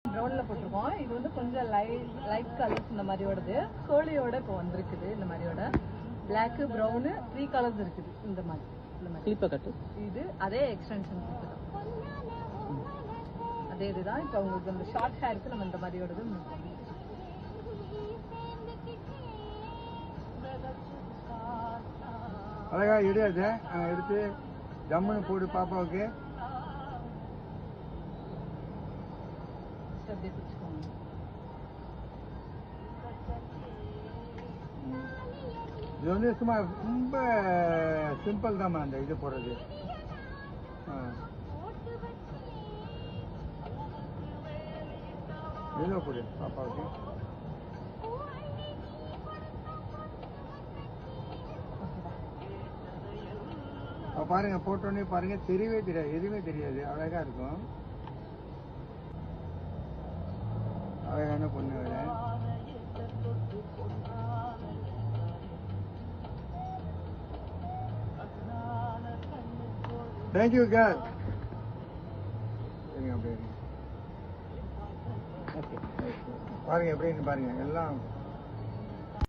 ப்ரௌன்ல போட்டிருக்கோம். இது வந்து கொஞ்சம் லைட் கலர்ஸ் இந்த மாதிரியோடது. சோழியோட இப்போ வந்திருக்குது. இந்த மாதிரியோட பிளாக் ப்ரௌன் 3 கலர்ஸ் இருக்குது. இந்த மாதிரி கிளிப்பை கட்டு. இது அதே எக்ஸ்டென்ஷன் அதே இதுதான். இப்போ உங்களுக்கு அந்த ஷார்ட் ஹேருக்கு நம்ம இந்த மாதிரியோடது அழகா இடையாது எடுத்து ஜம்முன்னு போடு பாப்பாவுக்கு. இது வந்து சும்மா ரொம்ப சிம்பிள் தான் அந்த இது போடுறது. எவ்வளோ போடு பாப்பாவுக்கு. பாருங்க போட்டோன்னே பாருங்க தெரியவே தெரியாது, எதுவுமே தெரியாது, அழகா இருக்கும். அழகான பொண்ணு வேற. Thank you girl. சரிங்க அப்படியே பாருங்க எப்படின்னு பாருங்க எல்லாம்